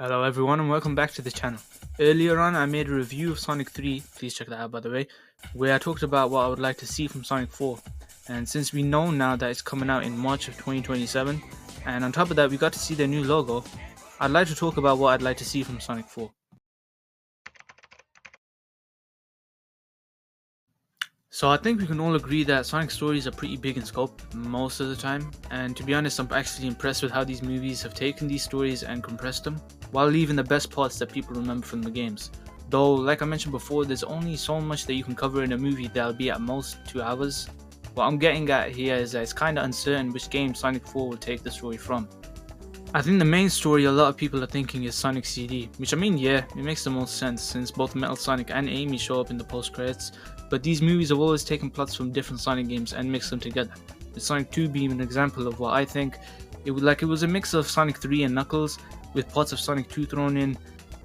Hello everyone and welcome back to the channel. Earlier on I made a review of Sonic 3, please check that out by the way, where I talked about what I would like to see from Sonic 4. And since we know now that it's coming out in March of 2027, and on top of that we got to see their new logo, I'd like to talk about what I'd like to see from Sonic 4. So I think we can all agree that Sonic stories are pretty big in scope most of the time, and to be honest I'm actually impressed with how these movies have taken these stories and compressed them, while leaving the best parts that people remember from the games. Though, like I mentioned before, there's only so much that you can cover in a movie that'll be at most 2 hours. What I'm getting at here is that it's kinda uncertain which game Sonic 4 will take the story from. I think the main story a lot of people are thinking is Sonic CD, which I mean yeah, it makes the most sense since both Metal Sonic and Amy show up in the post credits, but these movies have always taken plots from different Sonic games and mixed them together, with Sonic 2 being an example of what I think it was a mix of Sonic 3 and Knuckles, with parts of Sonic 2 thrown in,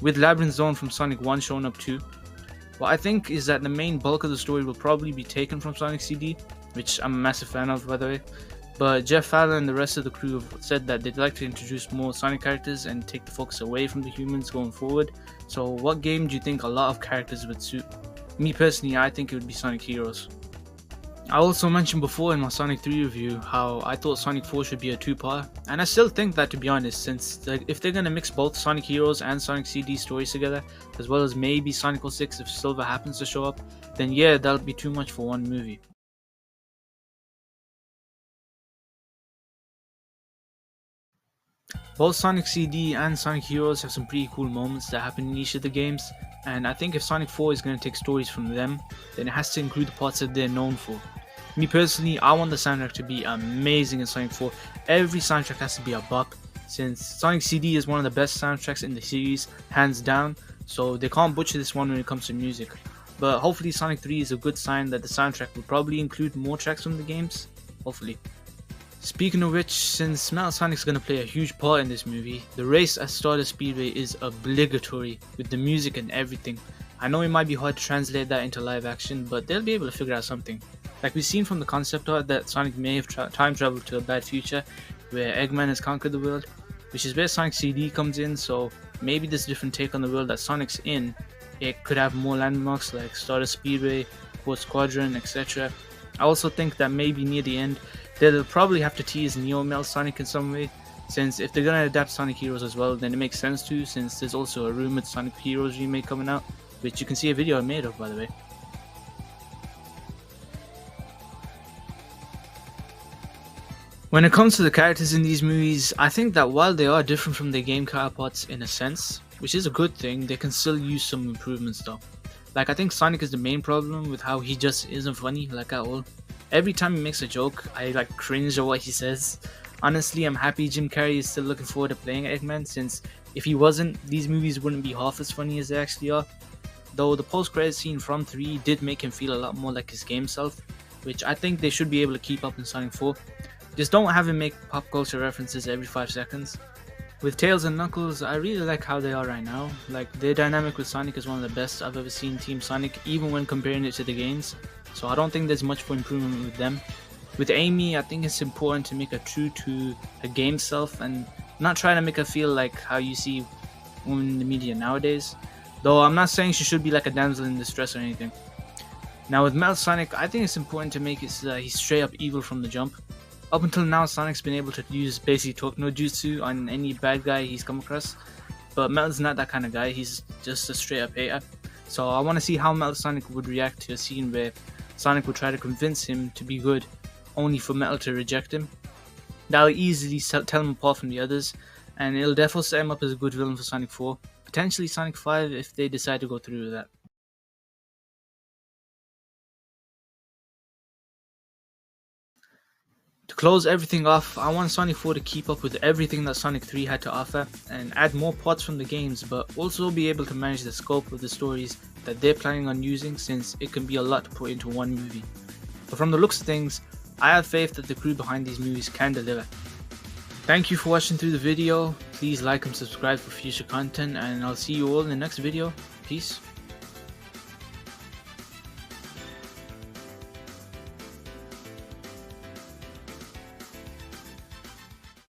with Labyrinth Zone from Sonic 1 showing up too. What I think is that the main bulk of the story will probably be taken from Sonic CD, which I'm a massive fan of by the way. But Jeff Fowler and the rest of the crew have said that they'd like to introduce more Sonic characters and take the focus away from the humans going forward. So what game do you think a lot of characters would suit? Me personally, I think it would be Sonic Heroes. I also mentioned before in my Sonic 3 review how I thought Sonic 4 should be a two-part, and I still think that to be honest, since if they're gonna mix both Sonic Heroes and Sonic CD stories together, as well as maybe Sonic 06 if Silver happens to show up, then yeah, that'll be too much for one movie. Both Sonic CD and Sonic Heroes have some pretty cool moments that happen in each of the games, and I think if Sonic 4 is going to take stories from them, then it has to include the parts that they're known for. Me personally, I want the soundtrack to be amazing in Sonic 4. Every soundtrack has to be a bop, since Sonic CD is one of the best soundtracks in the series, hands down, so they can't butcher this one when it comes to music. But hopefully Sonic 3 is a good sign that the soundtrack will probably include more tracks from the games, hopefully. Speaking of which, since Metal Sonic's gonna play a huge part in this movie, the race at Stardust Speedway is obligatory with the music and everything. I know it might be hard to translate that into live action, but they'll be able to figure out something. Like we've seen from the concept art that Sonic may have time traveled to a bad future where Eggman has conquered the world, which is where Sonic CD comes in, so maybe this different take on the world that Sonic's in, it could have more landmarks like Stardust Speedway, Port Squadron, etc. I also think that maybe near the end, they'll probably have to tease Neo Metal Sonic in some way, since if they're gonna adapt Sonic Heroes as well, then it makes sense to, since there's also a rumored Sonic Heroes remake coming out, which you can see a video I made of by the way. When it comes to the characters in these movies, I think that while they are different from their game counterparts in a sense, which is a good thing, they can still use some improvements though. Like I think Sonic is the main problem with how he just isn't funny like at all. Every time he makes a joke, I like cringe at what he says. Honestly, I'm happy Jim Carrey is still looking forward to playing Eggman, since if he wasn't, these movies wouldn't be half as funny as they actually are. Though the post-credit scene from 3 did make him feel a lot more like his game self, which I think they should be able to keep up in Sonic 4. Just don't have him make pop culture references every 5 seconds. With Tails and Knuckles, I really like how they are right now. Like, their dynamic with Sonic is one of the best I've ever seen Team Sonic, even when comparing it to the games. So I don't think there's much for improvement with them. With Amy, I think it's important to make her true to her game self and not try to make her feel like how you see women in the media nowadays. Though I'm not saying she should be like a damsel in distress or anything. Now with Metal Sonic, I think it's important to make it so that he's straight up evil from the jump. Up until now, Sonic's been able to use basic talk no jutsu on any bad guy he's come across, but Metal's not that kind of guy, he's just a straight up hater. So I want to see how Metal Sonic would react to a scene where Sonic would try to convince him to be good, only for Metal to reject him. That'll easily tell him apart from the others, and it'll definitely set him up as a good villain for Sonic 4, potentially Sonic 5 if they decide to go through with that. To close everything off, I want Sonic 4 to keep up with everything that Sonic 3 had to offer and add more parts from the games, but also be able to manage the scope of the stories that they're planning on using, since it can be a lot to put into one movie. But from the looks of things, I have faith that the crew behind these movies can deliver. Thank you for watching through the video, please like and subscribe for future content, and I'll see you all in the next video. Peace.